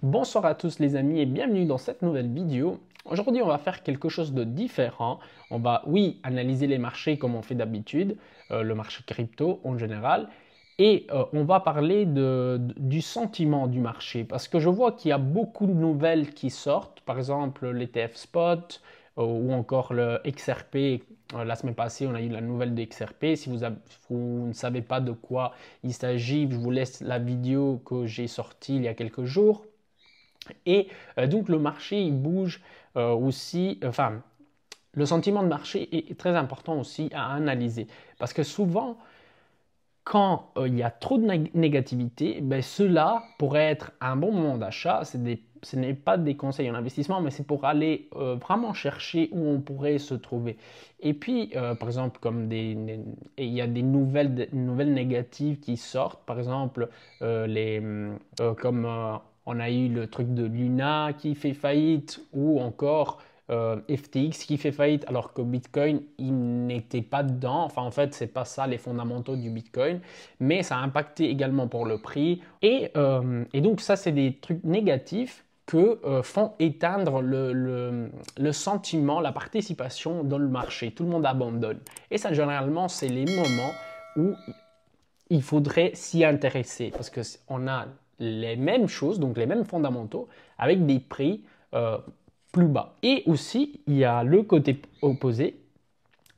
Bonsoir à tous les amis et bienvenue dans cette nouvelle vidéo. Aujourd'hui on va faire quelque chose de différent. On va oui analyser les marchés comme on fait d'habitude, le marché crypto en général. Et on va parler du sentiment du marché parce que je vois qu'il y a beaucoup de nouvelles qui sortent, par exemple l'ETF Spot ou encore le XRP. La semaine passée, on a eu la nouvelle de XRP. Si vous ne savez pas de quoi il s'agit, je vous laisse la vidéo que j'ai sortie il y a quelques jours. Et donc le marché il bouge aussi, enfin le sentiment de marché est très important aussi à analyser parce que souvent quand il y a trop de négativité, ben, cela pourrait être un bon moment d'achat. Ce n'est pas des conseils en investissement, mais c'est pour aller vraiment chercher où on pourrait se trouver. Et puis, par exemple, il y a des nouvelles négatives qui sortent. Par exemple, comme on a eu le truc de Luna qui fait faillite ou encore FTX qui fait faillite alors que Bitcoin il n'était pas dedans. Enfin en fait c'est pas ça les fondamentaux du Bitcoin, mais ça a impacté également pour le prix et donc ça c'est des trucs négatifs que font éteindre le sentiment, la participation dans le marché. Tout le monde abandonne. Et ça généralement c'est les moments où il faudrait s'y intéresser parce qu'on a les mêmes choses, donc les mêmes fondamentaux avec des prix plus bas. Et aussi, il y a le côté opposé.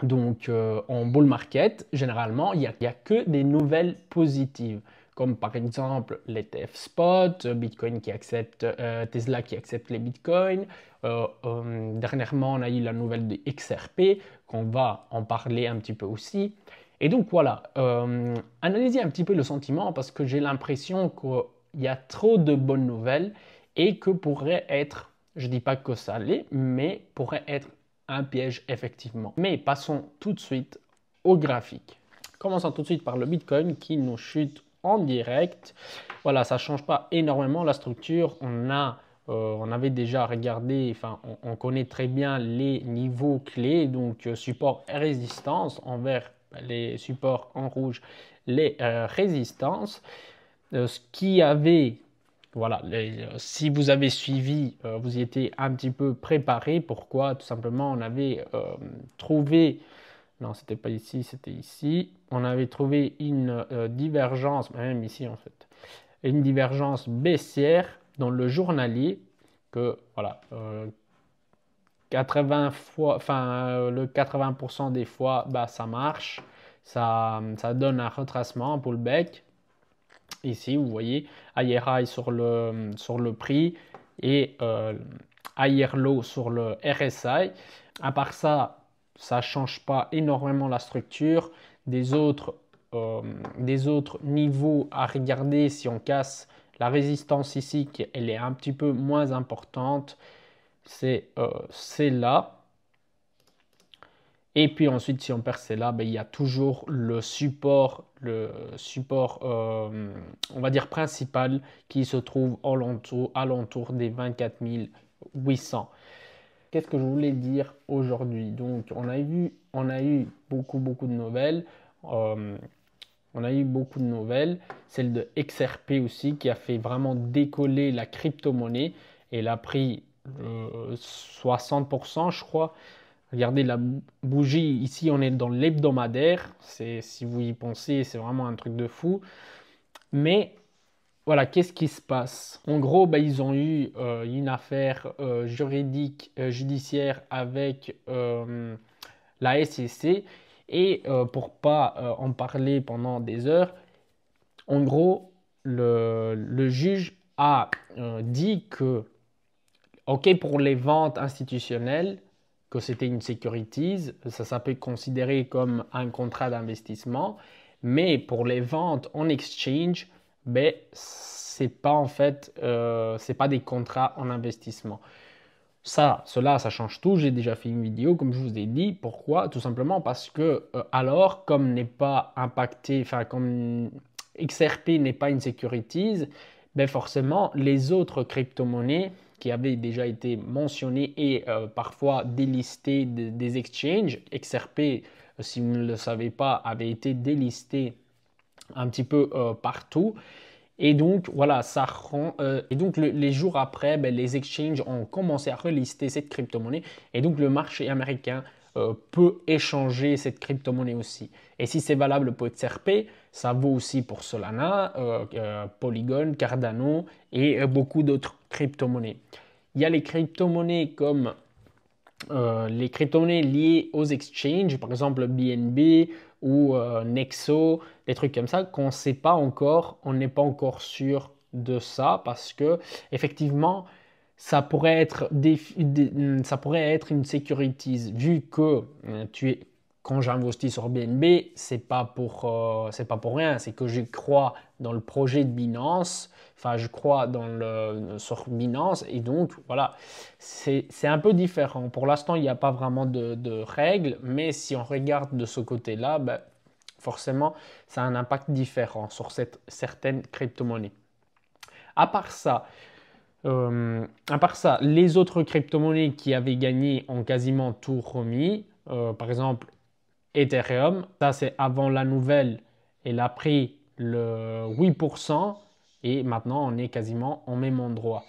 Donc, en bull market, généralement, il n'y a que des nouvelles positives, comme par exemple l'ETF Spot, Bitcoin qui accepte, Tesla qui accepte les Bitcoins. Dernièrement, on a eu la nouvelle de XRP, qu'on va en parler un petit peu aussi. Et donc voilà, analysez un petit peu le sentiment parce que j'ai l'impression qu'il y a trop de bonnes nouvelles et que pourrait être, je ne dis pas que ça l'est, mais pourrait être un piège effectivement. Mais passons tout de suite au graphique. Commençons tout de suite par le Bitcoin qui nous chute en direct. Voilà, ça ne change pas énormément la structure. On avait déjà regardé, enfin on connaît très bien les niveaux clés, donc support et résistance, en vert les supports, en rouge les résistances. Ce qui avait voilà, si vous avez suivi, vous y étiez un petit peu préparé. Pourquoi? Tout simplement, on avait trouvé, non, c'était pas ici, c'était ici. On avait trouvé une divergence, même ici en fait, une divergence baissière dans le journalier que, voilà, 80 fois, enfin, le 80% des fois, bah, ça marche. Ça donne un retracement, un pullback. Ici, vous voyez, higher high sur le prix et higher low sur le RSI. À part ça, ça ne change pas énormément la structure. Des autres niveaux à regarder si on casse la résistance ici, elle est un petit peu moins importante. C'est là. Et puis ensuite, si on perce celle-là, ben, il y a toujours le support, on va dire principal, qui se trouve alentour des 24 800. Qu'est-ce que je voulais dire aujourd'hui? Donc, on a eu beaucoup de nouvelles. On a eu beaucoup de nouvelles. Celle de XRP aussi, qui a fait vraiment décoller la crypto-monnaie. Elle a pris 60%, je crois. Regardez la bougie, ici on est dans l'hebdomadaire, si vous y pensez, c'est vraiment un truc de fou. Mais voilà, qu'est-ce qui se passe? En gros, bah, ils ont eu une affaire judiciaire avec la SEC et pour pas en parler pendant des heures, en gros, le juge a dit que, ok, pour les ventes institutionnelles, que c'était une securities, ça peut être considéré comme un contrat d'investissement, mais pour les ventes en exchange, ben, c'est pas en fait, c'est pas des contrats en investissement. Cela, ça change tout. J'ai déjà fait une vidéo, comme je vous ai dit. Pourquoi? Tout simplement parce que alors, comme n'est pas impacté, enfin comme XRP n'est pas une securities, ben forcément les autres crypto-monnaies qui avaient déjà été mentionnées et parfois délistées des exchanges, XRP, si vous ne le savez pas, avait été délisté un petit peu partout. Et donc, voilà, ça rend. Et donc, les jours après, ben, les exchanges ont commencé à relister cette crypto-monnaie. Et donc, le marché américain peut échanger cette crypto-monnaie aussi. Et si c'est valable pour XRP, ça vaut aussi pour Solana, Polygon, Cardano et beaucoup d'autres crypto-monnaies. Il y a les crypto-monnaies comme les crypto-monnaies liées aux exchanges, par exemple BNB ou Nexo, des trucs comme ça, qu'on ne sait pas encore, on n'est pas encore sûr de ça parce que effectivement, ça pourrait être une securities vu que quand j'investis sur BNB, c'est pas pour rien, c'est que je crois dans le projet de Binance, enfin je crois sur Binance et donc voilà, c'est un peu différent. Pour l'instant, il n'y a pas vraiment de règles, mais si on regarde de ce côté-là, ben, forcément, ça a un impact différent sur certaines crypto-monnaies. À part ça, les autres crypto-monnaies qui avaient gagné ont quasiment tout remis. Par exemple, Ethereum, ça c'est avant la nouvelle, elle a pris le 8% et maintenant on est quasiment au même endroit.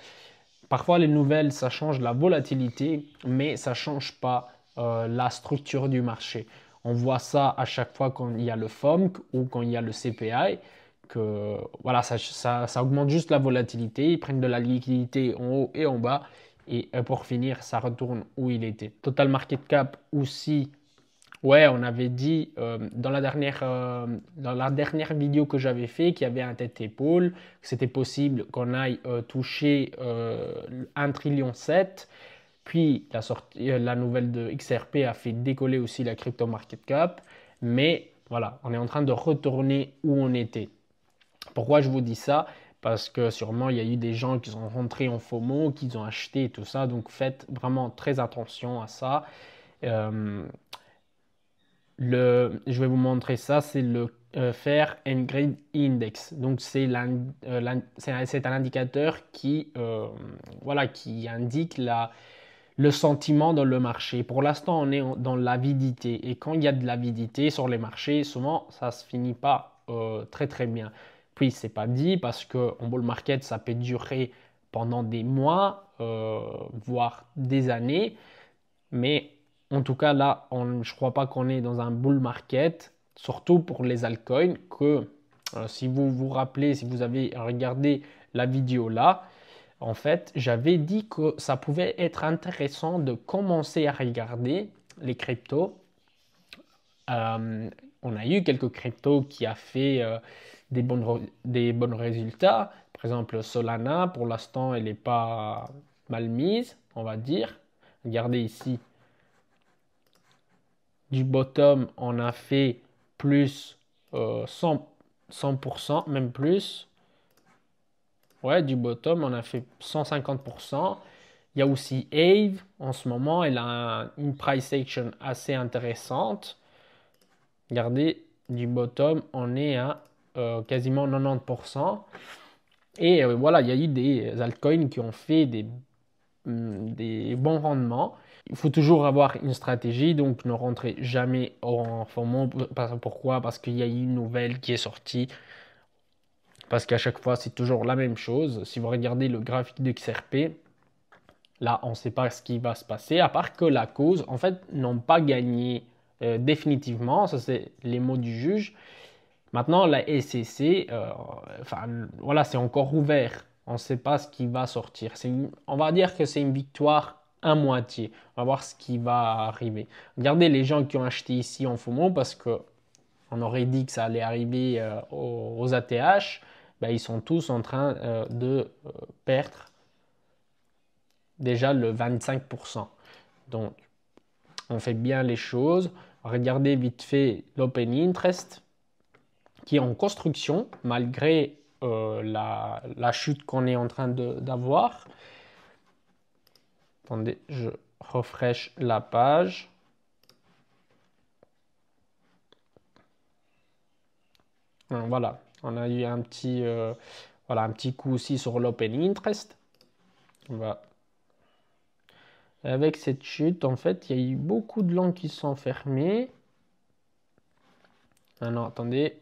Parfois les nouvelles, ça change la volatilité, mais ça ne change pas la structure du marché. On voit ça à chaque fois quand il y a le FOMC ou quand il y a le CPI, que voilà, ça augmente juste la volatilité, ils prennent de la liquidité en haut et en bas, et pour finir, ça retourne où il était. Total Market Cap aussi. Ouais, on avait dit dans la dernière vidéo que j'avais fait qu'il y avait un tête-épaule, que c'était possible qu'on aille toucher 1 trillion 7. Puis la nouvelle de XRP a fait décoller aussi la crypto market cap. Mais voilà, on est en train de retourner où on était. Pourquoi je vous dis ça? Parce que sûrement il y a eu des gens qui sont rentrés en FOMO, qui ont acheté et tout ça. Donc faites vraiment très attention à ça. Euh, je vais vous montrer ça, c'est le Fair and Greed Index. Donc c'est un indicateur voilà, qui indique le sentiment dans le marché. Pour l'instant, on est dans l'avidité. Et quand il y a de l'avidité sur les marchés, souvent, ça se finit pas très très bien. Puis, c'est pas dit parce qu'en bull market, ça peut durer pendant des mois, voire des années. Mais en tout cas, là, je ne crois pas qu'on est dans un bull market, surtout pour les altcoins, que si vous vous rappelez, si vous avez regardé la vidéo là, en fait, j'avais dit que ça pouvait être intéressant de commencer à regarder les cryptos. Euh, on a eu quelques cryptos qui a fait des bons résultats. Par exemple, Solana, pour l'instant, elle n'est pas mal mise, on va dire. Regardez ici, du bottom, on a fait plus 100%, même plus. Ouais, du bottom, on a fait 150%. Il y a aussi Ave en ce moment, elle a une price action assez intéressante. Regardez, du bottom, on est à quasiment 90%. Et voilà, il y a eu des altcoins qui ont fait des bons rendements. Il faut toujours avoir une stratégie, donc ne rentrez jamais en FOMO. Pourquoi? Parce qu'il y a eu une nouvelle qui est sortie. Parce qu'à chaque fois, c'est toujours la même chose. Si vous regardez le graphique de XRP, là, on ne sait pas ce qui va se passer, à part que la cause, en fait, n'ont pas gagné définitivement. Ça, c'est les mots du juge. Maintenant, la SEC, enfin, voilà, c'est encore ouvert. On ne sait pas ce qui va sortir. On va dire que c'est une victoire à moitié. On va voir ce qui va arriver. Regardez les gens qui ont acheté ici en FOMO parce que on aurait dit que ça allait arriver aux ATH. Ben, ils sont tous en train de perdre déjà le 25%. Donc, on fait bien les choses. Regardez vite fait l'open interest qui est en construction malgré la chute qu'on est en train d'avoir. Attendez, je refresh la page. Voilà, on a eu voilà, un petit coup aussi sur l'open interest. On va Avec cette chute, en fait, il y a eu beaucoup de langues qui sont fermées. Ah non, attendez.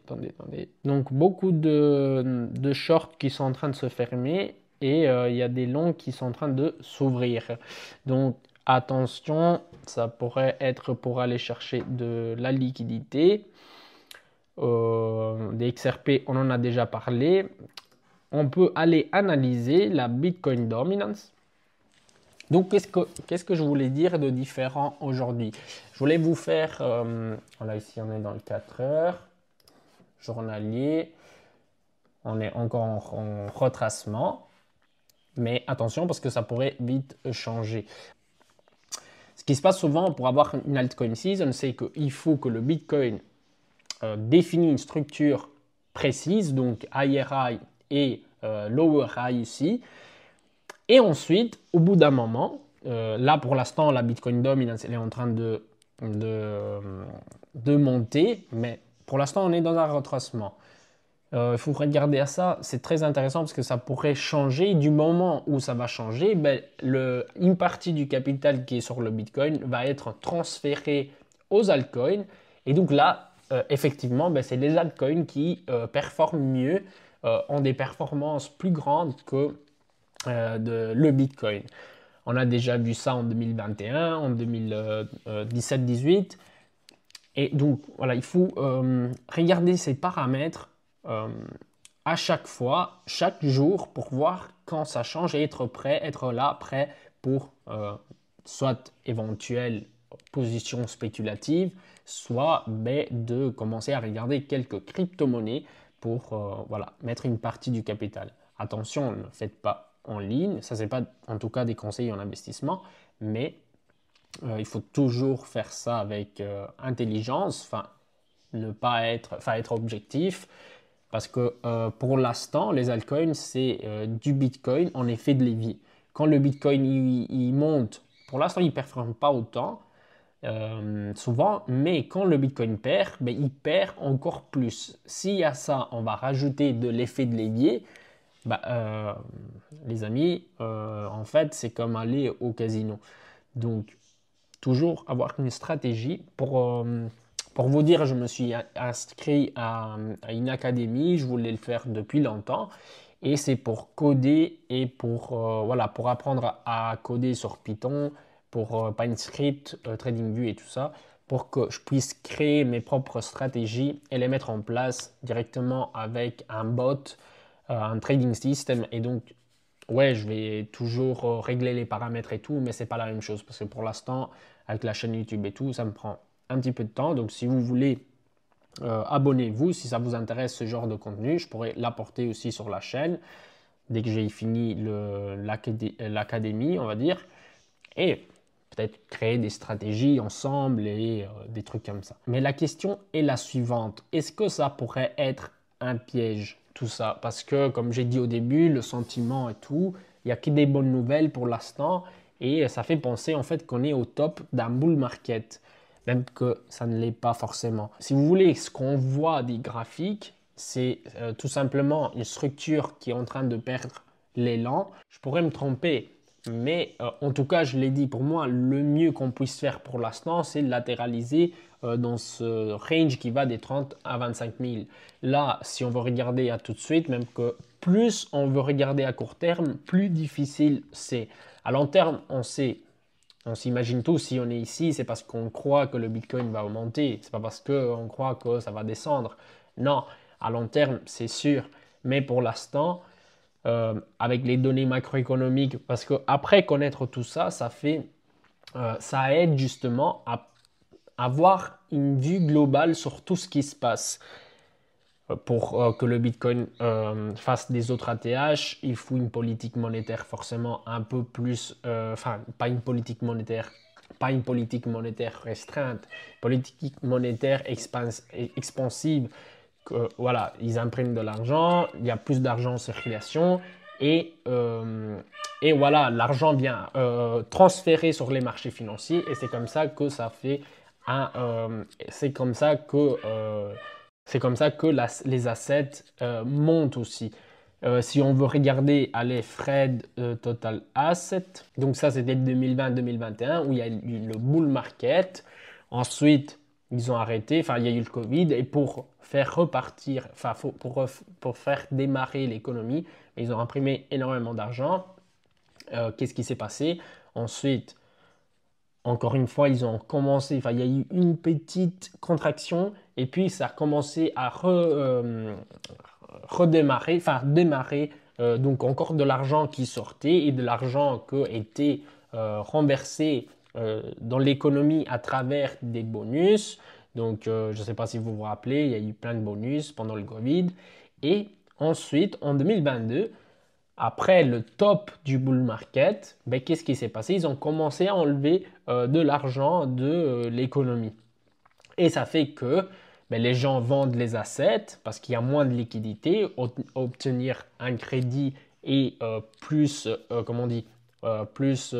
Donc, beaucoup de shorts qui sont en train de se fermer et il y a des longs qui sont en train de s'ouvrir. Donc, attention, ça pourrait être pour aller chercher de la liquidité. Des XRP, on en a déjà parlé. On peut aller analyser la Bitcoin Dominance. Donc, qu'est-ce que je voulais dire de différent aujourd'hui? Je voulais vous faire, voilà, ici on est dans le 4 heures, journalier, on est encore en retracement, mais attention parce que ça pourrait vite changer. Ce qui se passe souvent pour avoir une altcoin season, c'est qu'il faut que le Bitcoin définisse une structure précise, donc higher high et lower high ici, et ensuite, au bout d'un moment, là pour l'instant, la Bitcoin Dominance elle est en train de monter, mais pour l'instant, on est dans un retracement. Il faut regarder à ça, c'est très intéressant parce que ça pourrait changer. Du moment où ça va changer, ben, une partie du capital qui est sur le Bitcoin va être transférée aux altcoins. Et donc là, effectivement, ben, c'est les altcoins qui performent mieux, ont des performances plus grandes que le Bitcoin. On a déjà vu ça en 2021, en 2017-18. Et donc, voilà, il faut regarder ces paramètres à chaque fois, chaque jour, pour voir quand ça change et être prêt, être là, prêt pour soit éventuelle position spéculative, soit de commencer à regarder quelques crypto-monnaies pour voilà, mettre une partie du capital. Attention, ne faites pas en ligne, ça c'est pas en tout cas des conseils en investissement, mais il faut toujours faire ça avec intelligence, enfin ne pas être, enfin être objectif, parce que pour l'instant, les altcoins, c'est du Bitcoin en effet de levier. Quand le Bitcoin il monte, pour l'instant, il ne performe pas autant, souvent, mais quand le Bitcoin perd, ben, il perd encore plus. S'il y a ça, on va rajouter de l'effet de levier. Bah, les amis, en fait, c'est comme aller au casino. Donc, toujours avoir une stratégie pour vous dire, je me suis inscrit à une académie, je voulais le faire depuis longtemps et c'est pour coder et voilà, pour apprendre à coder sur Python, pour PineScript, TradingView et tout ça, pour que je puisse créer mes propres stratégies et les mettre en place directement avec un bot, un trading system. Et donc, ouais, je vais toujours régler les paramètres et tout, mais c'est pas la même chose parce que pour l'instant, avec la chaîne YouTube et tout, ça me prend un petit peu de temps. Donc, si vous voulez, abonnez-vous si ça vous intéresse ce genre de contenu. Je pourrais l'apporter aussi sur la chaîne dès que j'ai fini l'académie, on va dire. Et peut-être créer des stratégies ensemble et des trucs comme ça. Mais la question est la suivante. Est-ce que ça pourrait être un piège, tout ça? Parce que, comme j'ai dit au début, le sentiment et tout, il n'y a que des bonnes nouvelles pour l'instant. Et ça fait penser en fait qu'on est au top d'un bull market, même que ça ne l'est pas forcément. Si vous voulez, ce qu'on voit des graphiques, c'est tout simplement une structure qui est en train de perdre l'élan. Je pourrais me tromper, mais en tout cas, je l'ai dit, pour moi, le mieux qu'on puisse faire pour l'instant, c'est de latéraliser dans ce range qui va des 30 à 25 000. Là, si on veut regarder à tout de suite, même que plus on veut regarder à court terme, plus difficile c'est. À long terme, on sait, on s'imagine tous, si on est ici, c'est parce qu'on croit que le Bitcoin va augmenter. C'est pas parce qu'on croit que ça va descendre. Non, à long terme, c'est sûr. Mais pour l'instant, avec les données macroéconomiques, parce qu'après connaître tout ça, ça aide justement à avoir une vue globale sur tout ce qui se passe. Pour que le Bitcoin fasse des autres ATH, il faut une politique monétaire forcément un peu plus, enfin pas une politique monétaire restreinte, politique monétaire expansive. Voilà, ils impriment de l'argent, il y a plus d'argent en circulation et voilà, l'argent vient transférer sur les marchés financiers et c'est comme ça que ça fait c'est comme ça que les assets montent aussi. Si on veut regarder les Fred Total Asset, donc ça c'était 2020-2021 où il y a eu le bull market. Ensuite, ils ont arrêté, enfin il y a eu le Covid, et pour faire repartir, enfin pour faire démarrer l'économie, ils ont imprimé énormément d'argent. Qu'est-ce qui s'est passé? Ensuite, encore une fois, ils ont commencé, enfin il y a eu une petite contraction, et puis ça a commencé à redémarrer, enfin démarrer, donc encore de l'argent qui sortait et de l'argent qui était renversé dans l'économie à travers des bonus. Donc je ne sais pas si vous vous rappelez, il y a eu plein de bonus pendant le Covid. Et ensuite, en 2022, après le top du bull market, ben, qu'est-ce qui s'est passé? Ils ont commencé à enlever de l'argent de l'économie. Et ça fait que ben, les gens vendent les assets parce qu'il y a moins de liquidité. Obtenir un crédit est plus, comment on dit, plus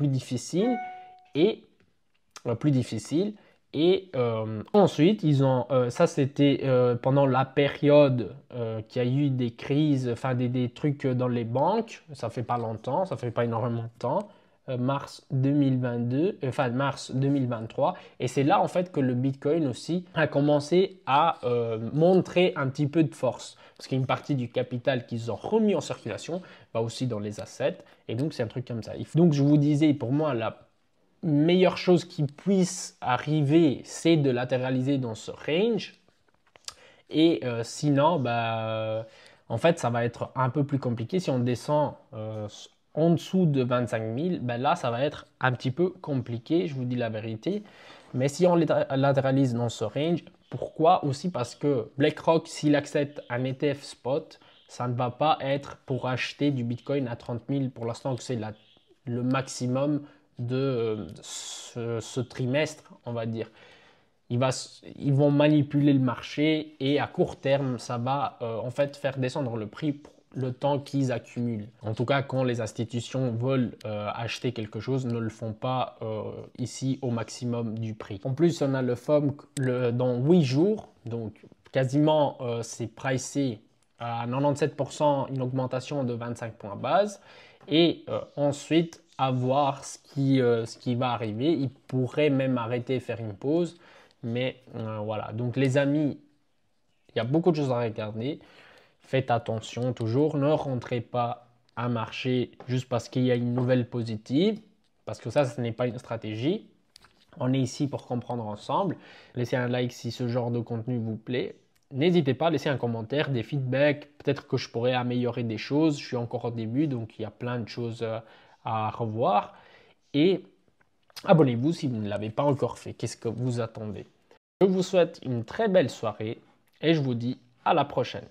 difficile. Et plus difficile. Et ensuite, ça c'était pendant la période qu'il y a eu des crises, enfin des trucs dans les banques. Ça fait pas longtemps, ça fait pas énormément de temps. Mars 2022, enfin mars 2023. Et c'est là en fait que le Bitcoin aussi a commencé à montrer un petit peu de force. Parce qu'il y a une partie du capital qu'ils ont remis en circulation, va aussi dans les assets. Et donc c'est un truc comme ça. Donc je vous disais, pour moi, la meilleure chose qui puisse arriver, c'est de latéraliser dans ce range. Et sinon, bah, en fait, ça va être un peu plus compliqué. Si on descend en dessous de 25 000, ben là, ça va être un petit peu compliqué, je vous dis la vérité. Mais si on latéralise dans ce range, pourquoi? Aussi parce que BlackRock, s'il accepte un ETF spot, ça ne va pas être pour acheter du Bitcoin à 30 000 pour l'instant, que c'est le maximum de ce trimestre, on va dire. Ils vont manipuler le marché et à court terme, ça va en fait faire descendre le prix pour le temps qu'ils accumulent. En tout cas, quand les institutions veulent acheter quelque chose, ne le font pas ici au maximum du prix. En plus, on a le FOMC dans 8 jours, donc quasiment c'est pricé à 97% une augmentation de 25 points base. Et ensuite, à voir ce qui va arriver. Il pourrait même arrêter, faire une pause. Mais voilà, donc les amis, il y a beaucoup de choses à regarder. Faites attention toujours, ne rentrez pas à marché juste parce qu'il y a une nouvelle positive, parce que ça, ce n'est pas une stratégie. On est ici pour comprendre ensemble. Laissez un like si ce genre de contenu vous plaît. N'hésitez pas à laisser un commentaire, des feedbacks. Peut-être que je pourrais améliorer des choses. Je suis encore au début, donc il y a plein de choses à revoir. Et abonnez-vous si vous ne l'avez pas encore fait. Qu'est-ce que vous attendez? Je vous souhaite une très belle soirée et je vous dis à la prochaine.